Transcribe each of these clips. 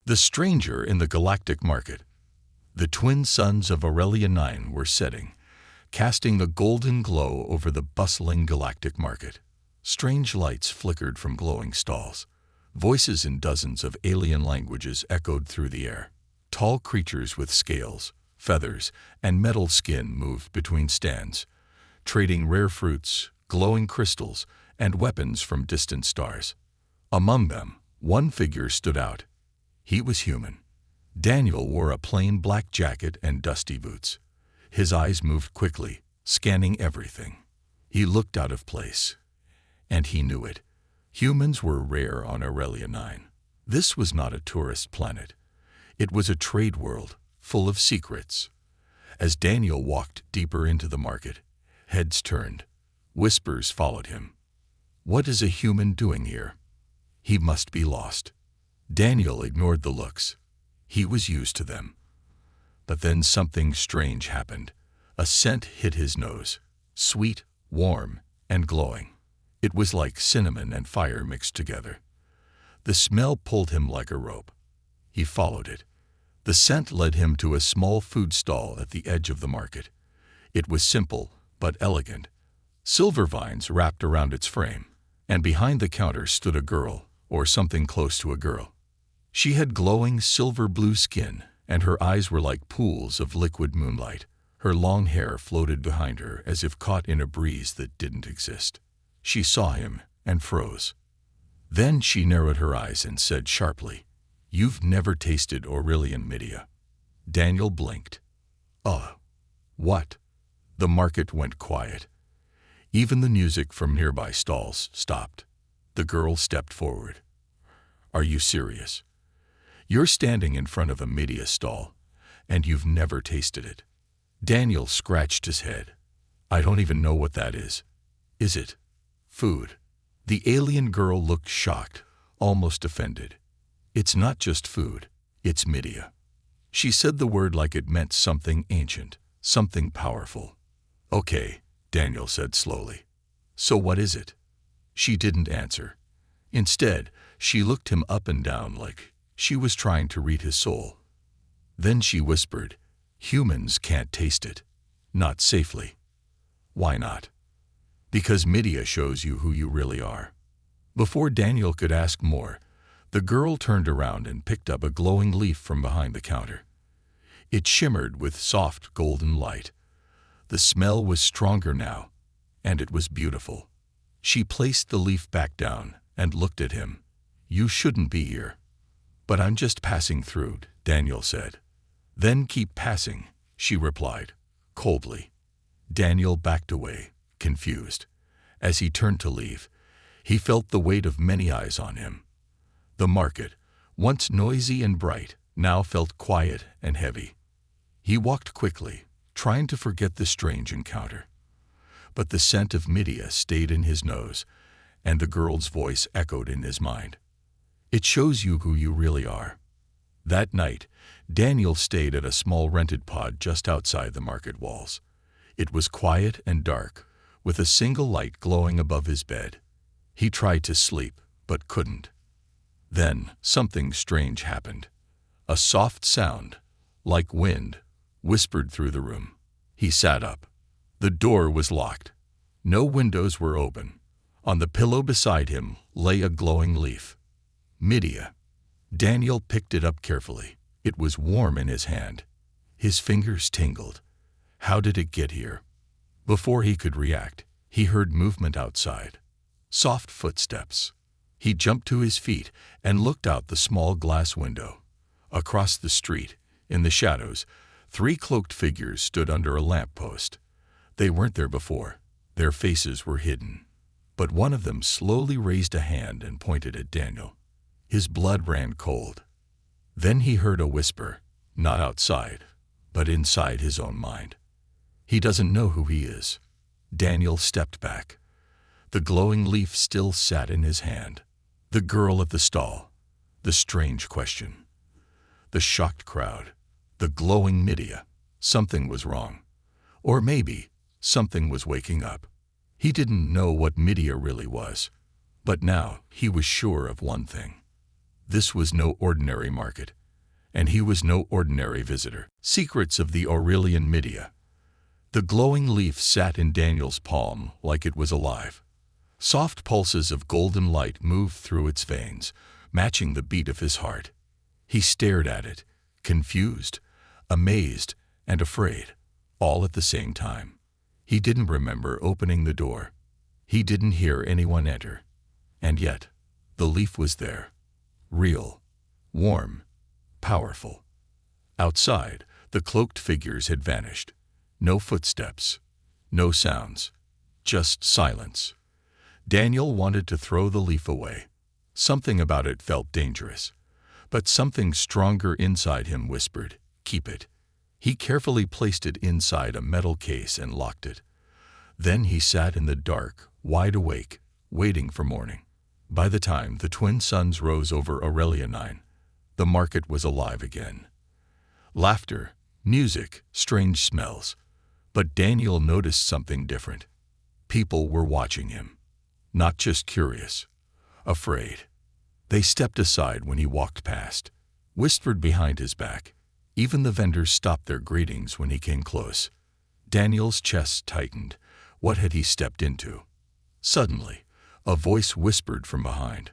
The stranger in the galactic market. The twin suns of Aurelian were setting, casting a golden glow over the bustling galactic market. Strange lights flickered from glowing stalls. Voices in dozens of alien languages echoed through the air. Tall creatures with scales, feathers, and metal skin moved between stands, trading rare fruits, glowing crystals, and weapons from distant stars. Among them, one figure stood out. He was human. Daniel wore a plain black jacket and dusty boots. His eyes moved quickly, scanning everything. He looked out of place, and he knew it. Humans were rare on Aurelian 9. This was not a tourist planet. It was a trade world, full of secrets. As Daniel walked deeper into the market, heads turned. Whispers followed him. What is a human doing here? He must be lost. Daniel ignored the looks. He was used to them. But then something strange happened. A scent hit his nose, sweet, warm, and glowing. It was like cinnamon and fire mixed together. The smell pulled him like a rope. He followed it. The scent led him to a small food stall at the edge of the market. It was simple, but elegant. Silver vines wrapped around its frame, and behind the counter stood a girl, or something close to a girl. She had glowing silver-blue skin, and her eyes were like pools of liquid moonlight. Her long hair floated behind her as if caught in a breeze that didn't exist. She saw him and froze. Then she narrowed her eyes and said sharply, "You've never tasted Aurelian Midia." Daniel blinked. What?" The market went quiet. Even the music from nearby stalls stopped. The girl stepped forward. "Are you serious? You're standing in front of a Midia stall, and you've never tasted it." Daniel scratched his head. "I don't even know what that is. Is it food?" The alien girl looked shocked, almost offended. "It's not just food, it's Midia." She said the word like it meant something ancient, something powerful. "Okay," Daniel said slowly. "So what is it?" She didn't answer. Instead, she looked him up and down like she was trying to read his soul. Then she whispered, "Humans can't taste it. Not safely." "Why not?" "Because Midia shows you who you really are." Before Daniel could ask more, the girl turned around and picked up a glowing leaf from behind the counter. It shimmered with soft golden light. The smell was stronger now, and it was beautiful. She placed the leaf back down and looked at him. "You shouldn't be here." "But I'm just passing through," Daniel said. "Then keep passing," she replied, coldly. Daniel backed away, confused. As he turned to leave, he felt the weight of many eyes on him. The market, once noisy and bright, now felt quiet and heavy. He walked quickly, trying to forget the strange encounter. But the scent of Midia stayed in his nose, and the girl's voice echoed in his mind. "It shows you who you really are." That night, Daniel stayed at a small rented pod just outside the market walls. It was quiet and dark, with a single light glowing above his bed. He tried to sleep, but couldn't. Then something strange happened. A soft sound, like wind, whispered through the room. He sat up. The door was locked. No windows were open. On the pillow beside him lay a glowing leaf. Midia. Daniel picked it up carefully. It was warm in his hand. His fingers tingled. How did it get here? Before he could react, he heard movement outside. Soft footsteps. He jumped to his feet and looked out the small glass window. Across the street, in the shadows, 3 cloaked figures stood under a lamppost. They weren't there before. Their faces were hidden. But one of them slowly raised a hand and pointed at Daniel. His blood ran cold. Then he heard a whisper, not outside, but inside his own mind. "He doesn't know who he is." Daniel stepped back. The glowing leaf still sat in his hand. The girl at the stall. The strange question. The shocked crowd. The glowing Midia. Something was wrong. Or maybe something was waking up. He didn't know what Midia really was. But now he was sure of one thing. This was no ordinary market, and he was no ordinary visitor. Secrets of the Aurelian Midia. The glowing leaf sat in Daniel's palm like it was alive. Soft pulses of golden light moved through its veins, matching the beat of his heart. He stared at it, confused, amazed, and afraid, all at the same time. He didn't remember opening the door. He didn't hear anyone enter. And yet, the leaf was there. Real, warm, powerful. Outside, the cloaked figures had vanished. No footsteps, no sounds, just silence. Daniel wanted to throw the leaf away. Something about it felt dangerous. But something stronger inside him whispered, "Keep it." He carefully placed it inside a metal case and locked it. Then he sat in the dark, wide awake, waiting for morning. By the time the twin suns rose over Aurelian 9, the market was alive again. Laughter, music, strange smells. But Daniel noticed something different. People were watching him. Not just curious, afraid. They stepped aside when he walked past, whispered behind his back. Even the vendors stopped their greetings when he came close. Daniel's chest tightened. What had he stepped into? Suddenly, a voice whispered from behind,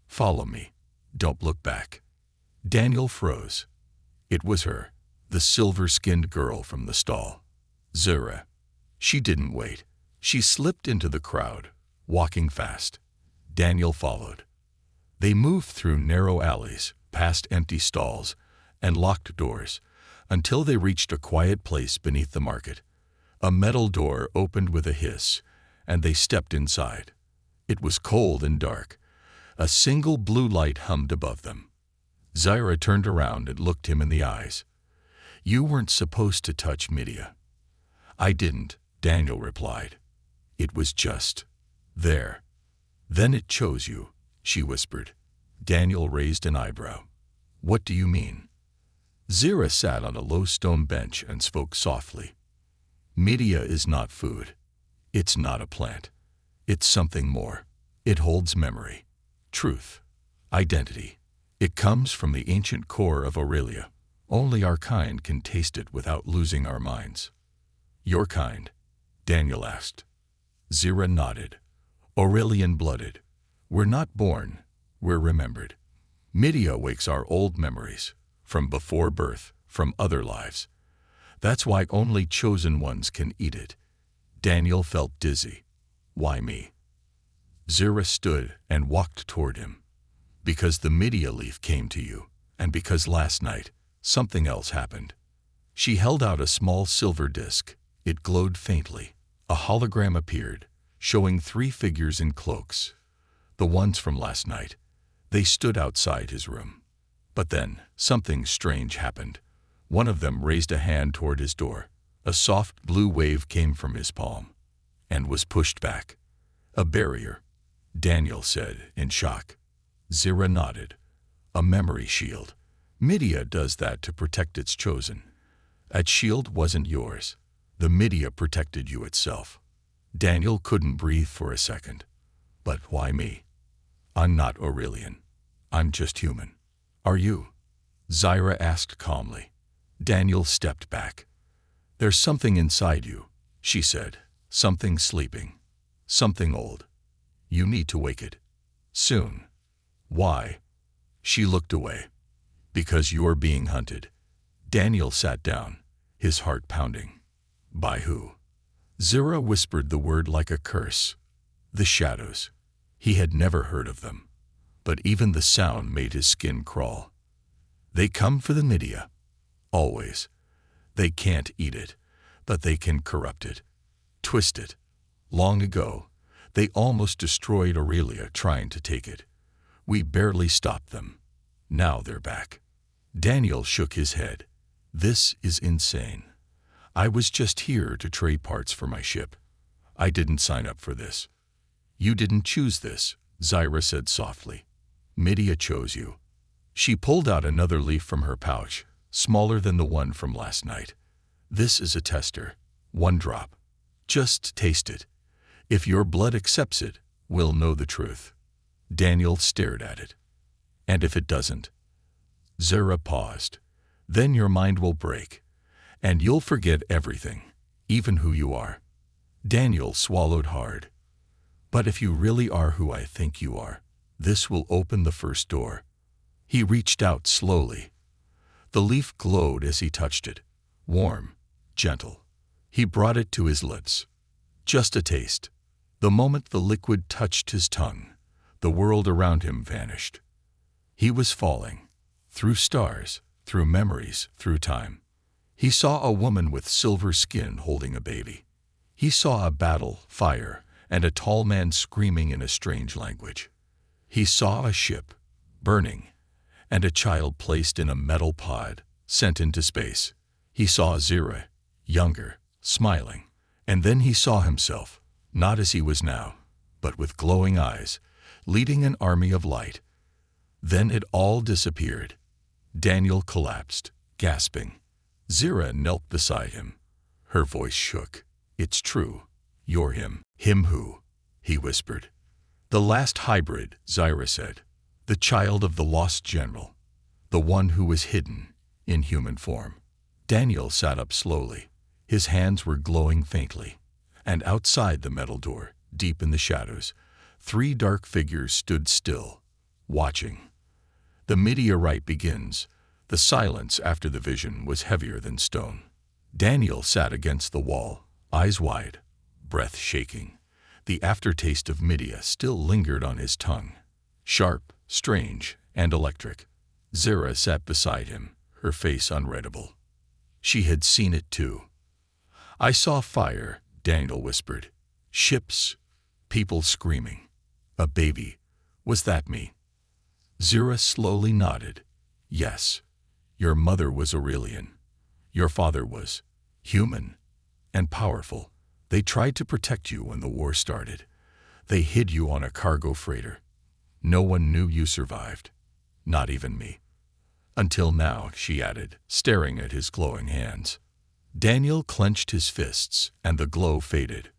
"Follow me. Don't look back." Daniel froze. It was her, the silver-skinned girl from the stall. Zura. She didn't wait. She slipped into the crowd, walking fast. Daniel followed. They moved through narrow alleys, past empty stalls, and locked doors, until they reached a quiet place beneath the market. A metal door opened with a hiss, and they stepped inside. It was cold and dark. A single blue light hummed above them. Zyra turned around and looked him in the eyes. "You weren't supposed to touch Midia." "I didn't," Daniel replied. "It was just there." "Then it chose you," she whispered. Daniel raised an eyebrow. "What do you mean?" Zyra sat on a low stone bench and spoke softly. "Midia is not food. It's not a plant. It's something more. It holds memory, truth, identity. It comes from the ancient core of Aurelia. Only our kind can taste it without losing our minds." "Your kind?" Daniel asked. Zyra nodded. "Aurelian-blooded. We're not born, we're remembered. Midia wakes our old memories, from before birth, from other lives. That's why only chosen ones can eat it." Daniel felt dizzy. "Why me?" Zyra stood and walked toward him. "Because the Midia leaf came to you, and because last night, something else happened." She held out a small silver disc. It glowed faintly. A hologram appeared, showing 3 figures in cloaks. The ones from last night. They stood outside his room. But then, something strange happened. One of them raised a hand toward his door. A soft blue wave came from his palm, and was pushed back. "A barrier," Daniel said, in shock. Zyra nodded. "A memory shield. Midia does that to protect its chosen. That shield wasn't yours. The Midia protected you itself." Daniel couldn't breathe for a second. "But why me? I'm not Aurelian. I'm just human." "Are you?" Zyra asked calmly. Daniel stepped back. "There's something inside you," she said. "Something sleeping. Something old. You need to wake it. Soon." "Why?" She looked away. "Because you're being hunted." Daniel sat down, his heart pounding. "By who?" Zyra whispered the word like a curse. "The shadows." He had never heard of them, but even the sound made his skin crawl. "They come for the Midia. Always. They can't eat it, but they can corrupt it, twist it. Long ago, they almost destroyed Aurelia trying to take it. We barely stopped them. Now they're back." Daniel shook his head. "This is insane. I was just here to trade parts for my ship. I didn't sign up for this." "You didn't choose this," Zyra said softly. "Midia chose you." She pulled out another leaf from her pouch, smaller than the one from last night. "This is a tester. 1 drop. Just taste it. If your blood accepts it, we'll know the truth." Daniel stared at it. And if it doesn't? Zira paused. Then your mind will break, and you'll forget everything, even who you are. Daniel swallowed hard. But if you really are who I think you are, this will open the first door. He reached out slowly. The leaf glowed as he touched it, warm, gentle. He brought it to his lips. Just a taste. The moment the liquid touched his tongue, the world around him vanished. He was falling, through stars, through memories, through time. He saw a woman with silver skin holding a baby. He saw a battle, fire, and a tall man screaming in a strange language. He saw a ship, burning, and a child placed in a metal pod, sent into space. He saw Zira, younger, smiling, and then he saw himself, not as he was now, but with glowing eyes, leading an army of light. Then it all disappeared. Daniel collapsed, gasping. Zira knelt beside him. Her voice shook. It's true. You're him. Him who? He whispered. The last hybrid, Zira said. The child of the lost general. The one who was hidden, in human form. Daniel sat up slowly. His hands were glowing faintly. And outside the metal door, deep in the shadows, 3 dark figures stood still, watching. The meteorite begins. The silence after the vision was heavier than stone. Daniel sat against the wall, eyes wide, breath shaking. The aftertaste of Midia still lingered on his tongue. Sharp, strange, and electric. Zira sat beside him, her face unreadable. She had seen it too. I saw fire, Daniel whispered. Ships, people screaming. A baby. Was that me? Zira slowly nodded. Yes. Your mother was Aurelian. Your father was human and powerful. They tried to protect you when the war started. They hid you on a cargo freighter. No one knew you survived. Not even me. Until now, she added, staring at his glowing hands. Daniel clenched his fists, and the glow faded.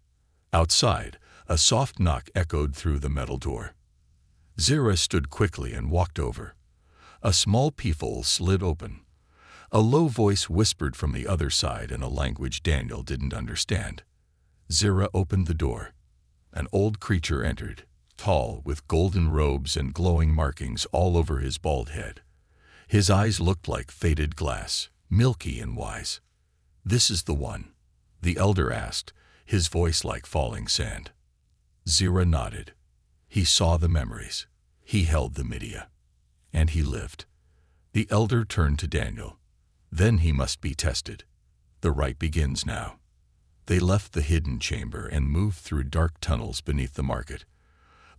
Outside, a soft knock echoed through the metal door. Zira stood quickly and walked over. A small peephole slid open. A low voice whispered from the other side in a language Daniel didn't understand. Zira opened the door. An old creature entered, tall, with golden robes and glowing markings all over his bald head. His eyes looked like faded glass, milky and wise. This is the one, the elder asked, his voice like falling sand. Zira nodded. He saw the memories. He held the Midia. And he lived. The elder turned to Daniel. Then he must be tested. The rite begins now. They left the hidden chamber and moved through dark tunnels beneath the market.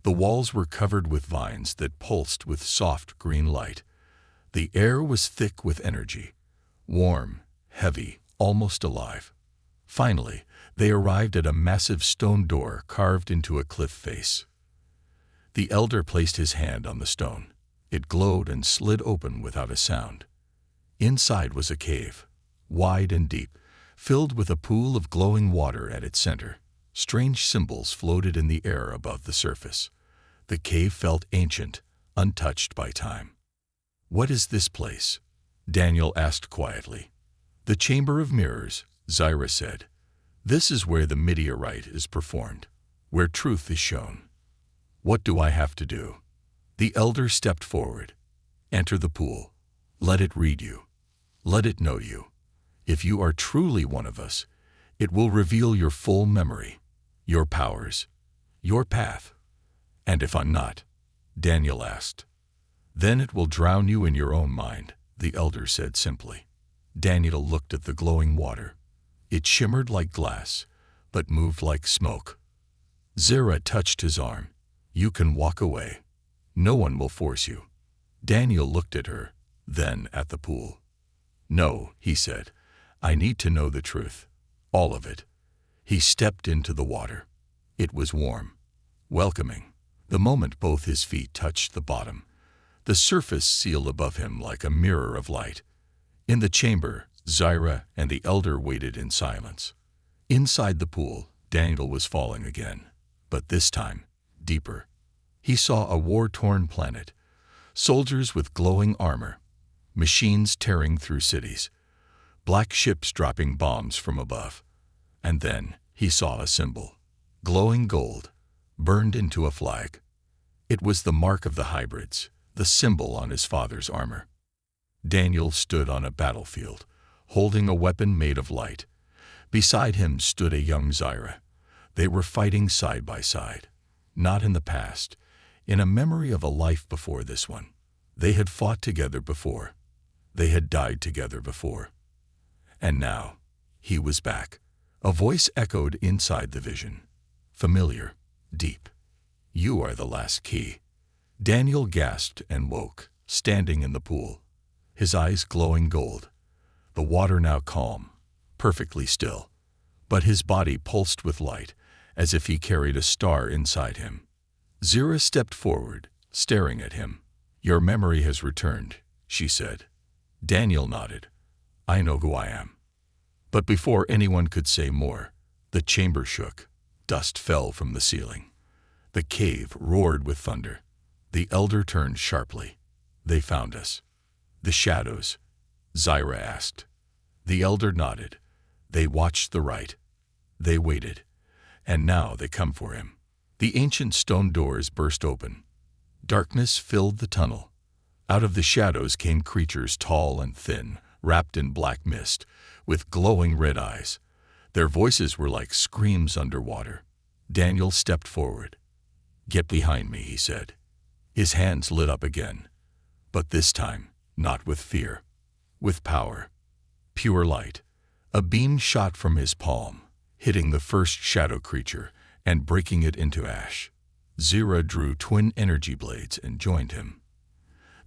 The walls were covered with vines that pulsed with soft green light. The air was thick with energy, warm, heavy, almost alive. Finally, they arrived at a massive stone door carved into a cliff face. The elder placed his hand on the stone. It glowed and slid open without a sound. Inside was a cave, wide and deep, filled with a pool of glowing water at its center. Strange symbols floated in the air above the surface. The cave felt ancient, untouched by time. What is this place? Daniel asked quietly. The Chamber of Mirrors, Zira said. This is where the meteorite is performed, where truth is shown. What do I have to do? The elder stepped forward. Enter the pool. Let it read you. Let it know you. If you are truly one of us, it will reveal your full memory, your powers, your path. And if I'm not? Daniel asked. Then it will drown you in your own mind, the elder said simply. Daniel looked at the glowing water. It shimmered like glass, but moved like smoke. Zira touched his arm. You can walk away. No one will force you. Daniel looked at her, then at the pool. No, he said. I need to know the truth. All of it. He stepped into the water. It was warm, welcoming. The moment both his feet touched the bottom, the surface sealed above him like a mirror of light. In the chamber, Zira and the elder waited in silence. Inside the pool, Daniel was falling again, but this time, deeper. He saw a war-torn planet, Soldiers with glowing armor, machines tearing through cities, black ships dropping bombs from above. And then he saw a symbol, glowing gold, burned into a flag. It was the mark of the hybrids, the symbol on his father's armor. Daniel stood on a battlefield, holding a weapon made of light. Beside him stood a young Zyra. They were fighting side by side, not in the past, in a memory of a life before this one. They had fought together before. They had died together before. And now, he was back. A voice echoed inside the vision. Familiar, deep. You are the last key. Daniel gasped and woke, standing in the pool, his eyes glowing gold. The water now calm, perfectly still. But his body pulsed with light, as if he carried a star inside him. Zyra stepped forward, staring at him. Your memory has returned, she said. Daniel nodded. I know who I am. But before anyone could say more, the chamber shook. Dust fell from the ceiling. The cave roared with thunder. The elder turned sharply. They found us. The shadows? Zyra asked. The elder nodded. They watched the rite. They waited. And now they come for him. The ancient stone doors burst open. Darkness filled the tunnel. Out of the shadows came creatures tall and thin, wrapped in black mist, with glowing red eyes. Their voices were like screams underwater. Daniel stepped forward. Get behind me, he said. His hands lit up again. But this time, not with fear. With power. Pure light. A beam shot from his palm, hitting the first shadow creature and breaking it into ash. Zyra drew twin energy blades and joined him.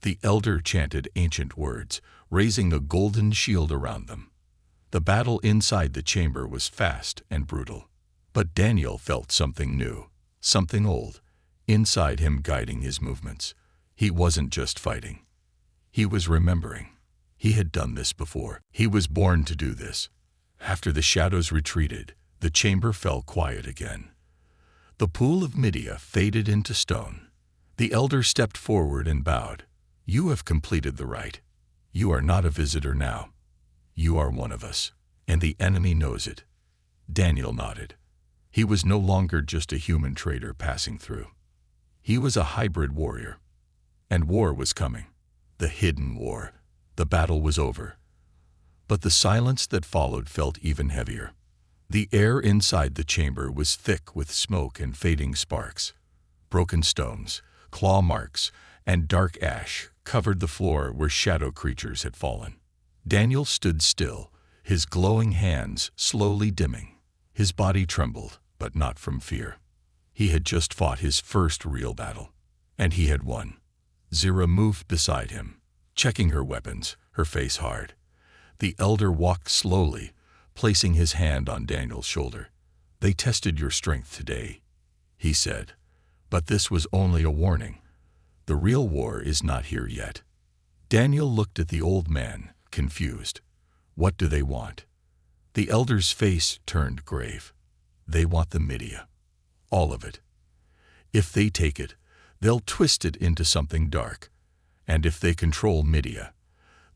The elder chanted ancient words, raising a golden shield around them. The battle inside the chamber was fast and brutal. But Daniel felt something new, something old, inside him guiding his movements. He wasn't just fighting. He was remembering. He had done this before. He was born to do this. After the shadows retreated, the chamber fell quiet again. The pool of Midia faded into stone. The elder stepped forward and bowed. You have completed the rite. You are not a visitor now. You are one of us, and the enemy knows it. Daniel nodded. He was no longer just a human trader passing through. He was a hybrid warrior. And war was coming. The hidden war. The battle was over. But the silence that followed felt even heavier. The air inside the chamber was thick with smoke and fading sparks. Broken stones, claw marks, and dark ash covered the floor where shadow creatures had fallen. Daniel stood still, his glowing hands slowly dimming. His body trembled, but not from fear. He had just fought his first real battle, and he had won. Zyra moved beside him, checking her weapons, her face hard. The elder walked slowly, placing his hand on Daniel's shoulder. They tested your strength today, he said. But this was only a warning. The real war is not here yet. Daniel looked at the old man, confused. What do they want? The elder's face turned grave. They want the Midia. All of it. If they take it, they'll twist it into something dark. And if they control Midia,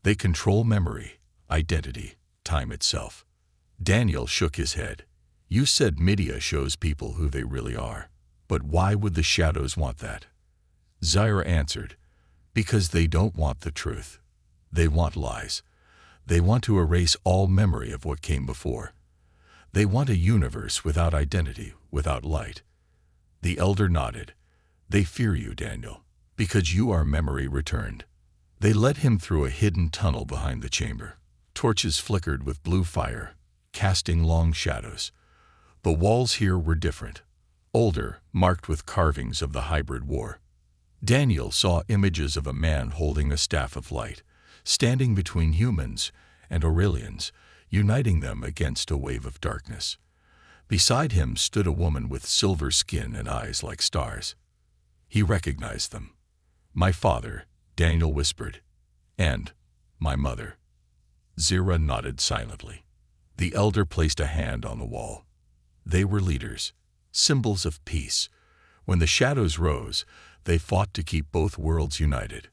they control memory, identity, time itself. Daniel shook his head. You said Midia shows people who they really are. But why would the shadows want that? Zyra answered, because they don't want the truth. They want lies. They want to erase all memory of what came before. They want a universe without identity, without light. The elder nodded. They fear you, Daniel, because you are memory returned. They led him through a hidden tunnel behind the chamber. Torches flickered with blue fire, casting long shadows. The walls here were different, older, marked with carvings of the hybrid war. Daniel saw images of a man holding a staff of light, standing between humans and Aurelians, uniting them against a wave of darkness. Beside him stood a woman with silver skin and eyes like stars. He recognized them. My father, Daniel whispered, and my mother. Zyra nodded silently. The elder placed a hand on the wall. They were leaders, symbols of peace. When the shadows rose, they fought to keep both worlds united.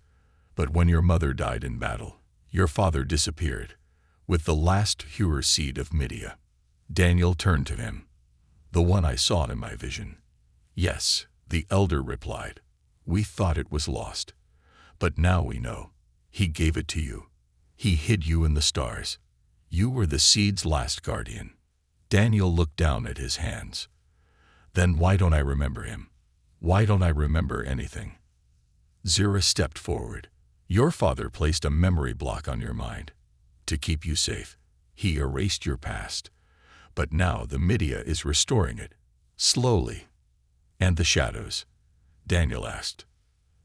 But when your mother died in battle, your father disappeared, with the last pure seed of Midia. Daniel turned to him. The one I saw in my vision. Yes, the elder replied. We thought it was lost. But now we know. He gave it to you. He hid you in the stars. You were the seed's last guardian. Daniel looked down at his hands. Then why don't I remember him? Why don't I remember anything? Zira stepped forward. Your father placed a memory block on your mind. To keep you safe, he erased your past. But now the Midia is restoring it, slowly. And the shadows? Daniel asked.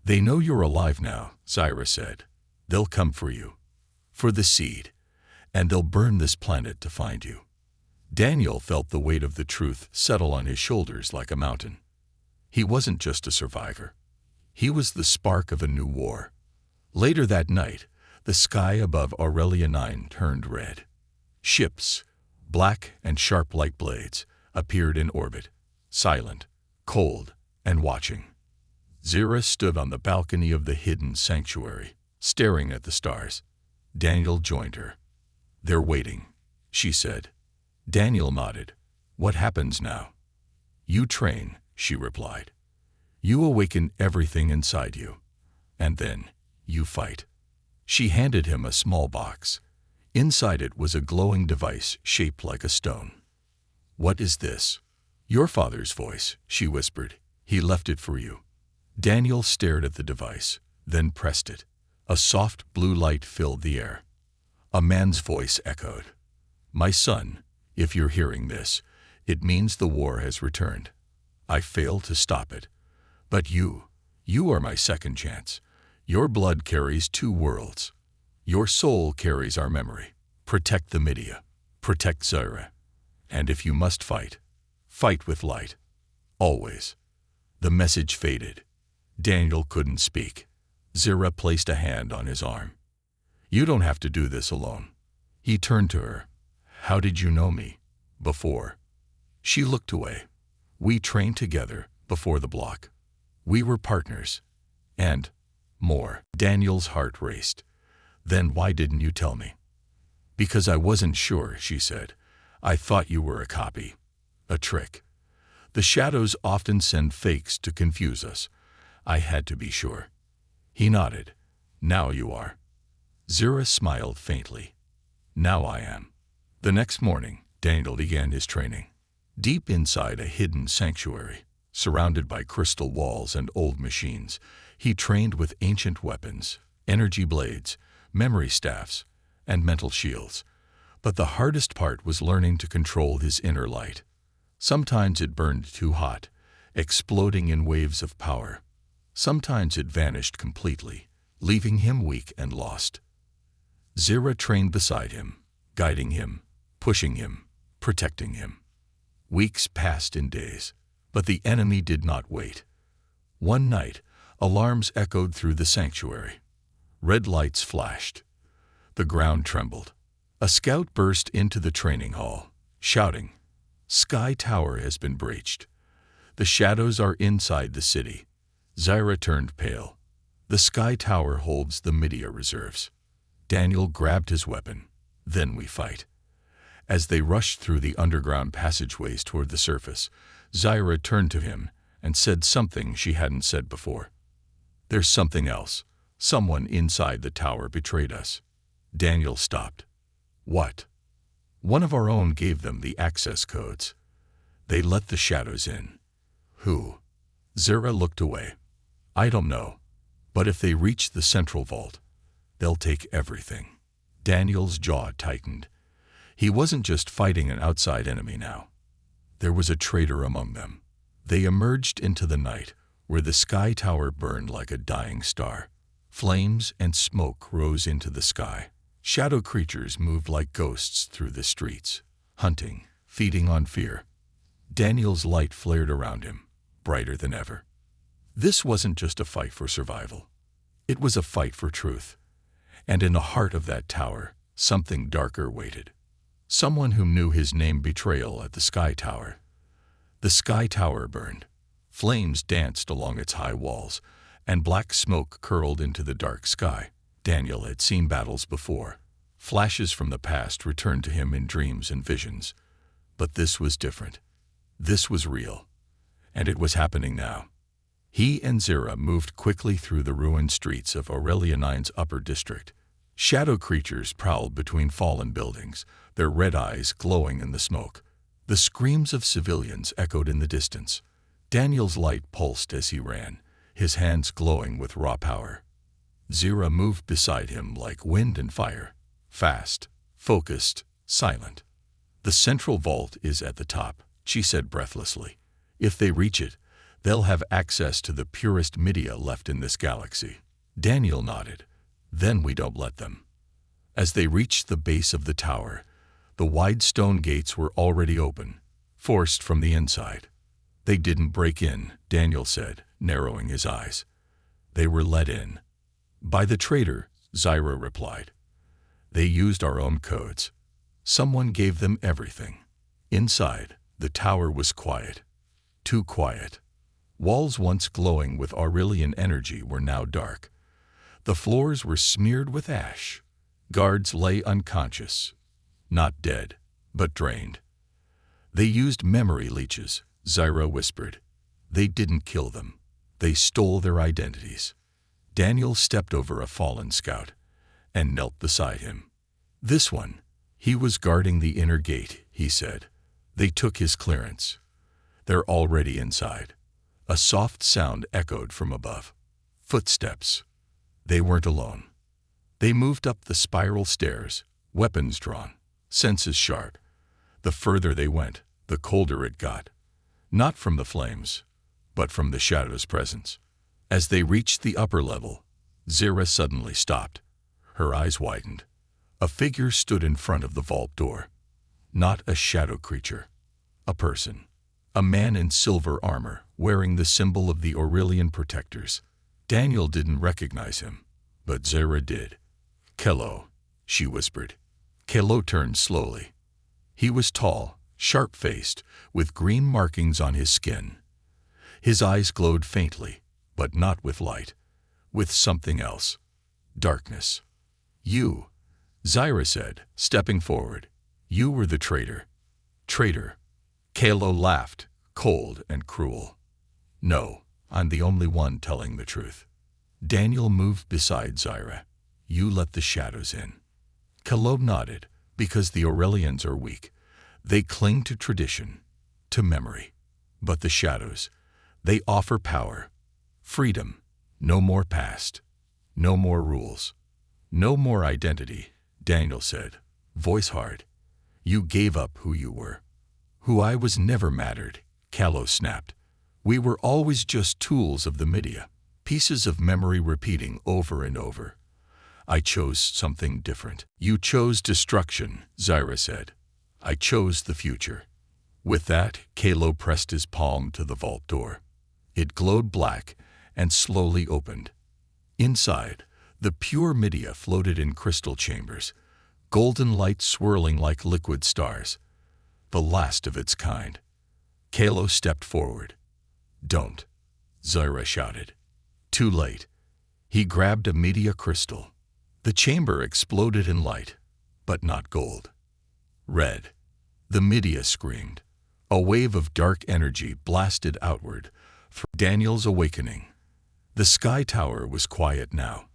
They know you're alive now, Zira said. They'll come for you, for the seed, and they'll burn this planet to find you. Daniel felt the weight of the truth settle on his shoulders like a mountain. He wasn't just a survivor. He was the spark of a new war. Later that night, the sky above Aurelian 9 turned red. Ships, black and sharp like blades, appeared in orbit, silent, cold, and watching. Zira stood on the balcony of the hidden sanctuary, staring at the stars. Daniel joined her. They're waiting, she said. Daniel nodded. What happens now? You train, she replied. You awaken everything inside you. And then you fight. She handed him a small box. Inside it was a glowing device shaped like a stone. What is this? Your father's voice, she whispered. He left it for you. Daniel stared at the device, then pressed it. A soft blue light filled the air. A man's voice echoed. My son, if you're hearing this, it means the war has returned. I failed to stop it. But you are my second chance. Your blood carries two worlds. Your soul carries our memory. Protect the Midia. Protect Zira. And if you must fight, fight with light. Always. The message faded. Daniel couldn't speak. Zira placed a hand on his arm. You don't have to do this alone. He turned to her. How did you know me? Before. She looked away. We trained together before the block. We were partners. And more. Daniel's heart raced. Then why didn't you tell me? Because I wasn't sure, she said. I thought you were a copy. A trick. The shadows often send fakes to confuse us. I had to be sure. He nodded. Now you are. Zira smiled faintly. Now I am. The next morning, Daniel began his training. Deep inside a hidden sanctuary, surrounded by crystal walls and old machines, he trained with ancient weapons, energy blades, memory staffs, and mental shields. But the hardest part was learning to control his inner light. Sometimes it burned too hot, exploding in waves of power. Sometimes it vanished completely, leaving him weak and lost. Zira trained beside him, guiding him, pushing him, protecting him. Weeks passed in days, but the enemy did not wait. One night, alarms echoed through the sanctuary. Red lights flashed. The ground trembled. A scout burst into the training hall, shouting, Sky Tower has been breached. The shadows are inside the city. Zira turned pale. The Sky Tower holds the Midia reserves. Daniel grabbed his weapon. Then we fight. As they rushed through the underground passageways toward the surface, Zira turned to him and said something she hadn't said before. There's something else. Someone inside the tower betrayed us. Daniel stopped. What? One of our own gave them the access codes. They let the shadows in. Who? Zira looked away. I don't know, but if they reach the central vault, they'll take everything. Daniel's jaw tightened. He wasn't just fighting an outside enemy now. There was a traitor among them. They emerged into the night, where the Sky Tower burned like a dying star. Flames and smoke rose into the sky. Shadow creatures moved like ghosts through the streets, hunting, feeding on fear. Daniel's light flared around him, brighter than ever. This wasn't just a fight for survival. It was a fight for truth. And in the heart of that tower, something darker waited. Someone who knew his name betrayal at the Sky Tower. The Sky Tower burned. Flames danced along its high walls, and black smoke curled into the dark sky. Daniel had seen battles before. Flashes from the past returned to him in dreams and visions. But this was different. This was real. And it was happening now. He and Zira moved quickly through the ruined streets of Aurelian IX's upper district. Shadow creatures prowled between fallen buildings, their red eyes glowing in the smoke. The screams of civilians echoed in the distance. Daniel's light pulsed as he ran, his hands glowing with raw power. Zira moved beside him like wind and fire, fast, focused, silent. "The central vault is at the top," she said breathlessly. "If they reach it, they'll have access to the purest Midia left in this galaxy." Daniel nodded. "Then we don't let them." As they reached the base of the tower, the wide stone gates were already open, forced from the inside. "They didn't break in," Daniel said, narrowing his eyes. "They were let in." "By the traitor," Zira replied. "They used our own codes. Someone gave them everything." Inside, the tower was quiet. Too quiet. Walls once glowing with Aurelian energy were now dark. The floors were smeared with ash. Guards lay unconscious. Not dead, but drained. "They used memory leeches," Zira whispered. "They didn't kill them. They stole their identities." Daniel stepped over a fallen scout and knelt beside him. "This one. He was guarding the inner gate," he said. "They took his clearance. They're already inside." A soft sound echoed from above. Footsteps. They weren't alone. They moved up the spiral stairs, weapons drawn, senses sharp. The further they went, the colder it got. Not from the flames, but from the shadow's presence. As they reached the upper level, Zira suddenly stopped. Her eyes widened. A figure stood in front of the vault door. Not a shadow creature. A person. A man in silver armor, wearing the symbol of the Aurelian protectors. Daniel didn't recognize him, but Zira did. "Kelo," she whispered. Kelo turned slowly. He was tall, sharp-faced, with green markings on his skin. His eyes glowed faintly, but not with light. With something else. Darkness. "You," Zira said, stepping forward. "You were the traitor." "Traitor?" Kelo laughed, cold and cruel. "No, I'm the only one telling the truth." Daniel moved beside Zira. "You let the shadows in." Kelo nodded, because the Aurelians are weak. They cling to tradition, to memory. But the shadows, they offer power, freedom, no more past, no more rules, no more identity, Daniel said, voice hard. "You gave up who you were." "Who I was never mattered," Kelo snapped. "We were always just tools of the Midia, pieces of memory repeating over and over. I chose something different." "You chose destruction," Zira said. "I chose the future." With that, Kelo pressed his palm to the vault door. It glowed black and slowly opened. Inside, the pure Midia floated in crystal chambers, golden light swirling like liquid stars. The last of its kind. Kelo stepped forward. "Don't," Zira shouted. Too late. He grabbed a Midia crystal. The chamber exploded in light, but not gold. Red. The Midia screamed. A wave of dark energy blasted outward for Daniel's awakening. The sky tower was quiet now.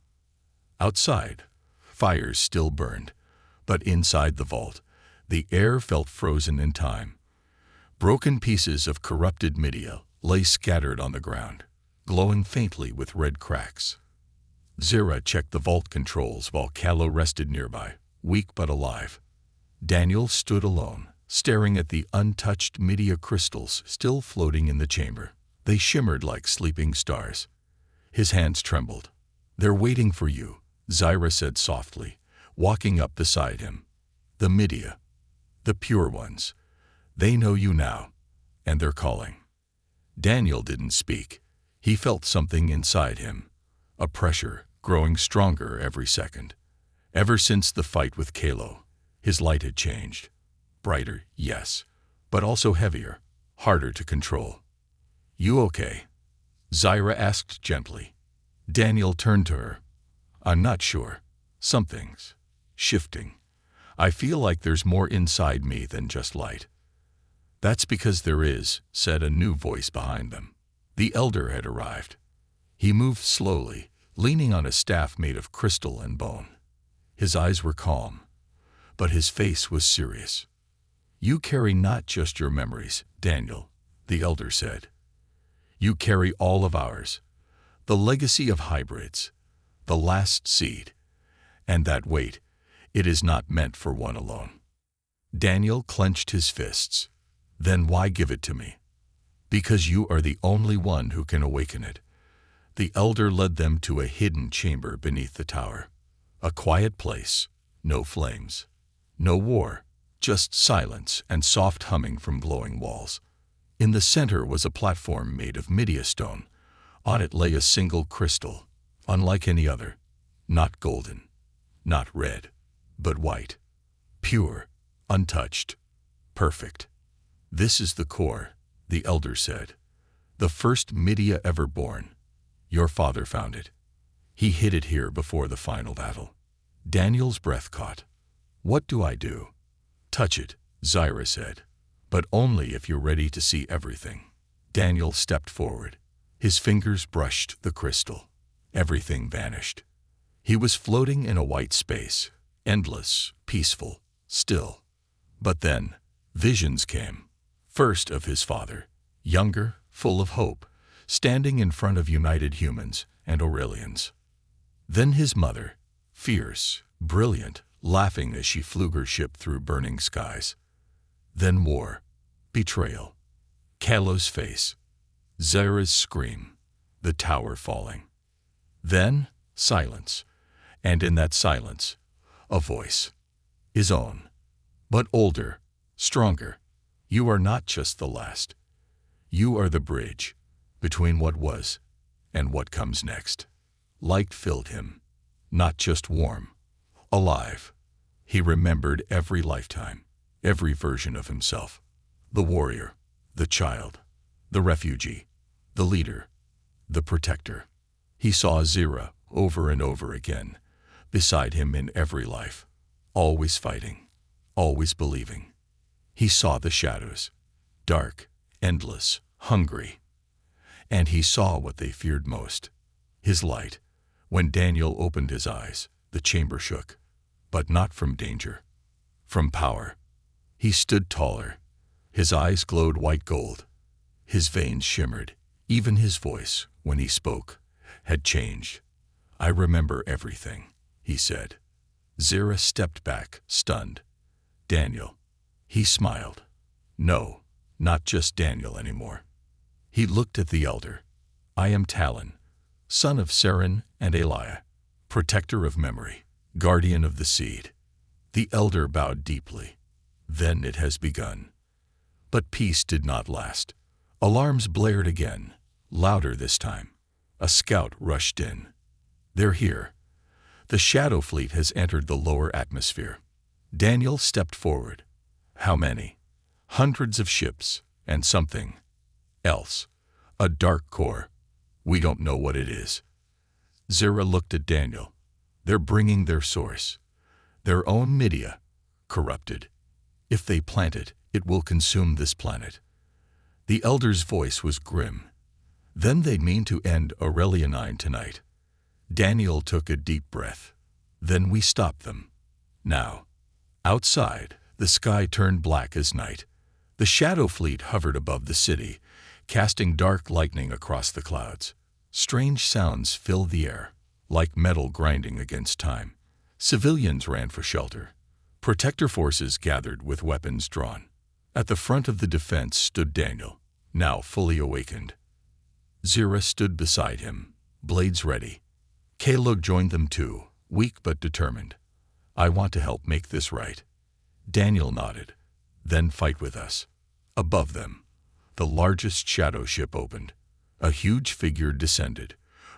Outside, fires still burned, but inside the vault, the air felt frozen in time. Broken pieces of corrupted Midia lay scattered on the ground, glowing faintly with red cracks. Zira checked the vault controls while Kelo rested nearby, weak but alive. Daniel stood alone, staring at the untouched Midia crystals still floating in the chamber. They shimmered like sleeping stars. His hands trembled. "They're waiting for you," Zira said softly, walking up beside him. "The Midia. The pure ones. They know you now, and they're calling." Daniel didn't speak. He felt something inside him, a pressure growing stronger every second. Ever since the fight with Kelo, his light had changed. Brighter, yes, but also heavier, harder to control. "You okay?" Zira asked gently. Daniel turned to her. I'm not sure. Something's shifting. I feel like there's more inside me than just light. That's because there is, said a new voice behind them. The elder had arrived. He moved slowly, leaning on a staff made of crystal and bone. His eyes were calm, but his face was serious. You carry not just your memories, Daniel, the elder said. You carry all of ours, the legacy of hybrids, the last seed, and that weight, it is not meant for one alone. Daniel clenched his fists. Then why give it to me? Because you are the only one who can awaken it. The elder led them to a hidden chamber beneath the tower. A quiet place, no flames, no war, just silence and soft humming from glowing walls. In the center was a platform made of Midia stone. On it lay a single crystal, unlike any other, not golden, not red, but white, pure, untouched, perfect. This is the core, the elder said. The first Midia ever born. Your father found it. He hid it here before the final battle. Daniel's breath caught. What do I do? Touch it, Zyra said. But only if you're ready to see everything. Daniel stepped forward. His fingers brushed the crystal. Everything vanished. He was floating in a white space, endless, peaceful, still. But then, visions came. First of his father, younger, full of hope, standing in front of united humans and Aurelians. Then his mother, fierce, brilliant, laughing as she flew her ship through burning skies. Then war, betrayal, Kalo's face, Zyra's scream, the tower falling. Then silence, and in that silence, a voice, his own, but older, stronger. You are not just the last. You are the bridge between what was and what comes next. Light filled him, not just warm, alive. He remembered every lifetime, every version of himself. The warrior, the child, the refugee, the leader, the protector. He saw Zyra over and over again, beside him in every life, always fighting, always believing. He saw the shadows, dark, endless, hungry. And he saw what they feared most, his light. When Daniel opened his eyes, the chamber shook, but not from danger, from power. He stood taller. His eyes glowed white gold. His veins shimmered. Even his voice, when he spoke, had changed. I remember everything, he said. Zyra stepped back, stunned. Daniel. He smiled. No, not just Daniel anymore. He looked at the elder. I am Talon, son of Seren and Elia, protector of memory, guardian of the seed. The elder bowed deeply. Then it has begun. But peace did not last. Alarms blared again, louder this time. A scout rushed in. They're here. The Shadow Fleet has entered the lower atmosphere. Daniel stepped forward. How many? Hundreds of ships, and something else. A dark core. We don't know what it is. Zyra looked at Daniel. They're bringing their source. Their own Midia, corrupted. If they plant it, it will consume this planet. The elder's voice was grim. Then they'd mean to end Aurelian 9 tonight. Daniel took a deep breath. Then we stopped them. Now. Outside, the sky turned black as night. The Shadow Fleet hovered above the city, casting dark lightning across the clouds. Strange sounds filled the air, like metal grinding against time. Civilians ran for shelter. Protector forces gathered with weapons drawn. At the front of the defense stood Daniel, now fully awakened. Zyra stood beside him, blades ready. Kalo joined them too, weak but determined. I want to help make this right. Daniel nodded. Then fight with us. Above them, the largest shadow ship opened. A huge figure descended,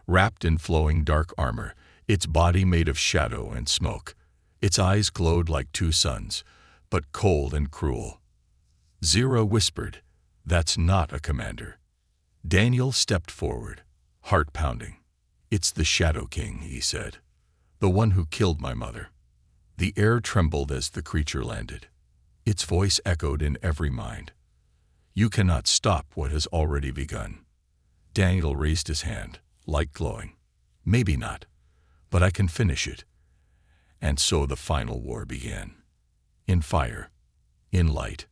wrapped in flowing dark armor, its body made of shadow and smoke. Its eyes glowed like two suns, but cold and cruel. Zyra whispered, "That's not a commander." Daniel stepped forward, heart pounding. "It's the Shadow King," he said. "The one who killed my mother." The air trembled as the creature landed. Its voice echoed in every mind. "You cannot stop what has already begun." Daniel raised his hand, light glowing. "Maybe not, but I can finish it." And so the final war began. In fire, in light,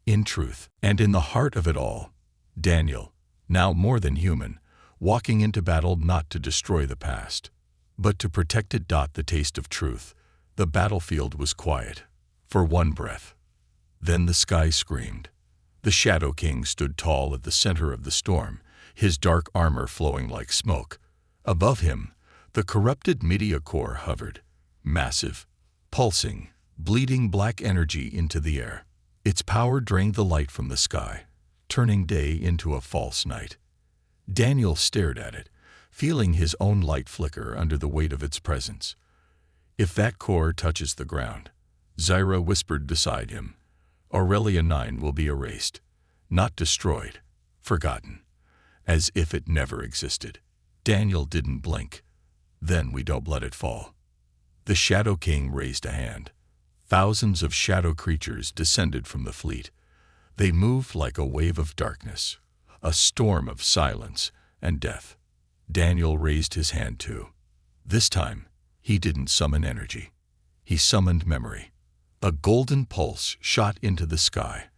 in truth, and in the heart of it all, Daniel, now more than human, walking into battle not to destroy the past, but to protect it. The taste of truth. The battlefield was quiet, for one breath. Then the sky screamed. The Shadow King stood tall at the center of the storm, his dark armor flowing like smoke. Above him, the corrupted Midia core hovered, massive, pulsing, bleeding black energy into the air. Its power drained the light from the sky, turning day into a false night. Daniel stared at it, feeling his own light flicker under the weight of its presence. "If that core touches the ground," Zyra whispered beside him, "Aurelian 9 will be erased, not destroyed, forgotten, as if it never existed." Daniel didn't blink. "Then we don't let it fall." The Shadow King raised a hand. Thousands of shadow creatures descended from the fleet. They moved like a wave of darkness, a storm of silence and death. Daniel raised his hand too. This time, he didn't summon energy. He summoned memory. A golden pulse shot into the sky,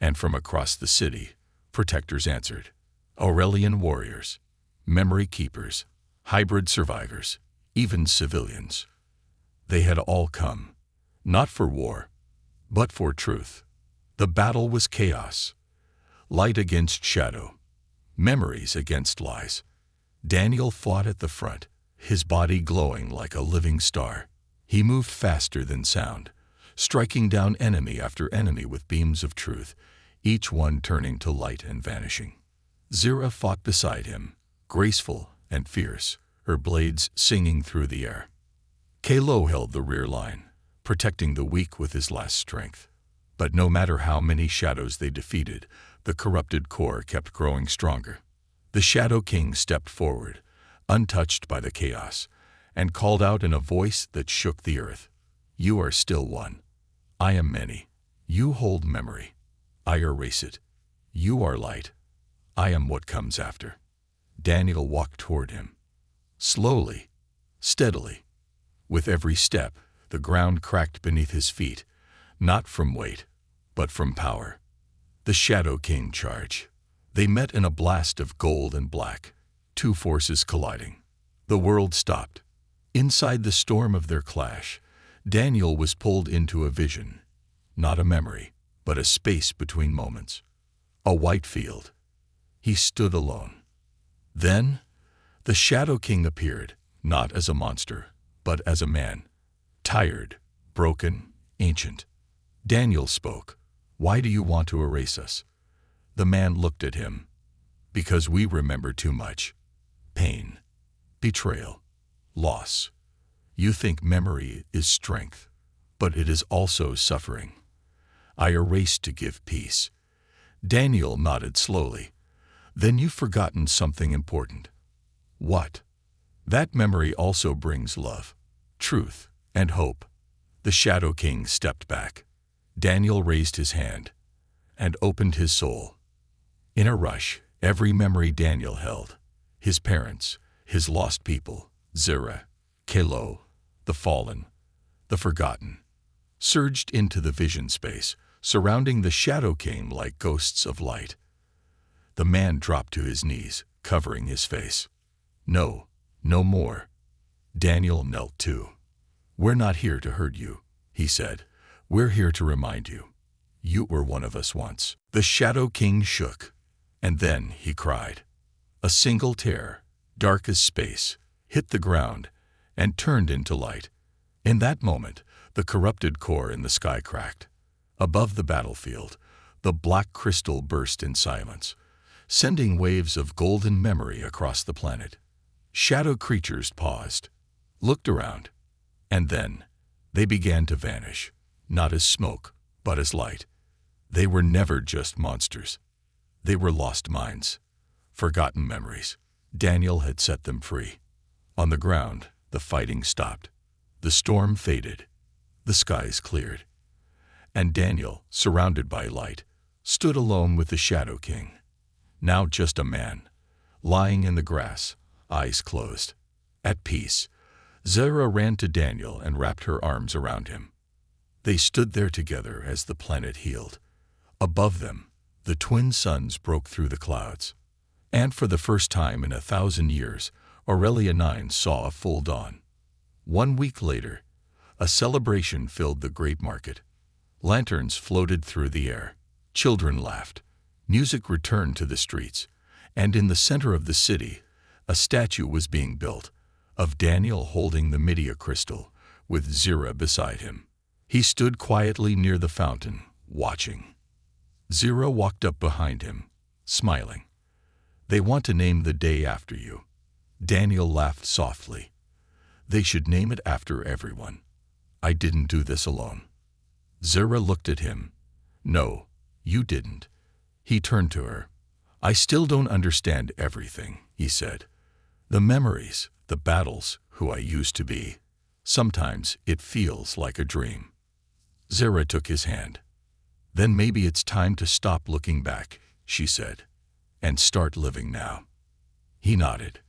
and from across the city, protectors answered. Aurelian warriors, memory keepers, hybrid survivors, even civilians. They had all come, not for war, but for truth. The battle was chaos. Light against shadow, memories against lies. Daniel fought at the front, his body glowing like a living star. He moved faster than sound, striking down enemy after enemy with beams of truth, each one turning to light and vanishing. Zyra fought beside him, graceful and fierce, her blades singing through the air. Kalo held the rear line, protecting the weak with his last strength. But no matter how many shadows they defeated, the corrupted core kept growing stronger. The Shadow King stepped forward, untouched by the chaos, and called out in a voice that shook the earth. "You are still one. I am many. You hold memory. I erase it. You are light. I am what comes after." Daniel walked toward him. Slowly, steadily. With every step, the ground cracked beneath his feet, not from weight, but from power. The Shadow King charged. They met in a blast of gold and black, two forces colliding. The world stopped. Inside the storm of their clash, Daniel was pulled into a vision, not a memory, but a space between moments. A white field. He stood alone. Then, the Shadow King appeared, not as a monster, but as a man. Tired, broken, ancient. Daniel spoke. "Why do you want to erase us?" The man looked at him. "Because we remember too much. Pain, betrayal, loss. You think memory is strength, but it is also suffering. I erased to give peace." Daniel nodded slowly. "Then you've forgotten something important." "What?" "That memory also brings love, truth, and hope." The Shadow King stepped back. Daniel raised his hand and opened his soul. In a rush, every memory Daniel held, his parents, his lost people, Zyra, Kalo, the fallen, the forgotten, surged into the vision space, surrounding the Shadow King like ghosts of light. The man dropped to his knees, covering his face. "No, no more." Daniel knelt too. "We're not here to hurt you," he said. "We're here to remind you. You were one of us once." The Shadow King shook, and then he cried. A single tear, dark as space, hit the ground and turned into light. In that moment, the corrupted core in the sky cracked. Above the battlefield, the black crystal burst in silence, sending waves of golden memory across the planet. Shadow creatures paused, looked around, and then they began to vanish, not as smoke, but as light. They were never just monsters. They were lost minds, forgotten memories. Daniel had set them free. On the ground, the fighting stopped. The storm faded. The skies cleared. And Daniel, surrounded by light, stood alone with the Shadow King. Now just a man, lying in the grass, eyes closed. At peace, Zara ran to Daniel and wrapped her arms around him. They stood there together as the planet healed. Above them, the twin suns broke through the clouds. And for the first time in 1,000 years, Aurelian 9 saw a full dawn. 1 week later, a celebration filled the great market. Lanterns floated through the air. Children laughed. Music returned to the streets. And in the center of the city, a statue was being built, of Daniel holding the Midia crystal, with Zira beside him. He stood quietly near the fountain, watching. Zira walked up behind him, smiling. "They want to name the day after you." Daniel laughed softly. "They should name it after everyone. I didn't do this alone." Zira looked at him. "No, you didn't." He turned to her. "I still don't understand everything," he said. "The memories, the battles, who I used to be. Sometimes it feels like a dream." Zira took his hand. "Then maybe it's time to stop looking back," she said, "and start living now." He nodded.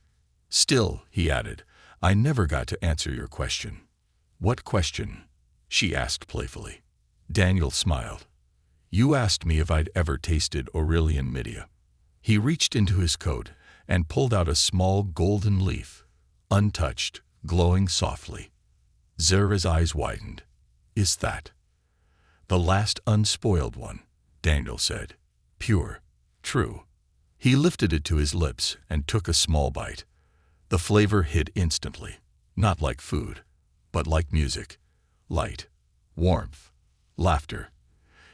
"Still," he added, "I never got to answer your question." "What question?" she asked playfully. Daniel smiled. "You asked me if I'd ever tasted Aurelian Midia." He reached into his coat and pulled out a small golden leaf, untouched, glowing softly. Zara's eyes widened. "Is that?" "The last unspoiled one," Daniel said. "Pure, true." He lifted it to his lips and took a small bite. The flavor hit instantly, not like food, but like music, light, warmth, laughter.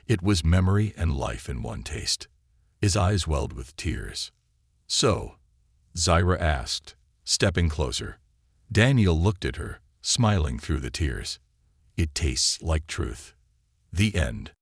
It was memory and life in one taste. His eyes welled with tears. "So?" Zira asked, stepping closer. Daniel looked at her, smiling through the tears. "It tastes like truth." The end.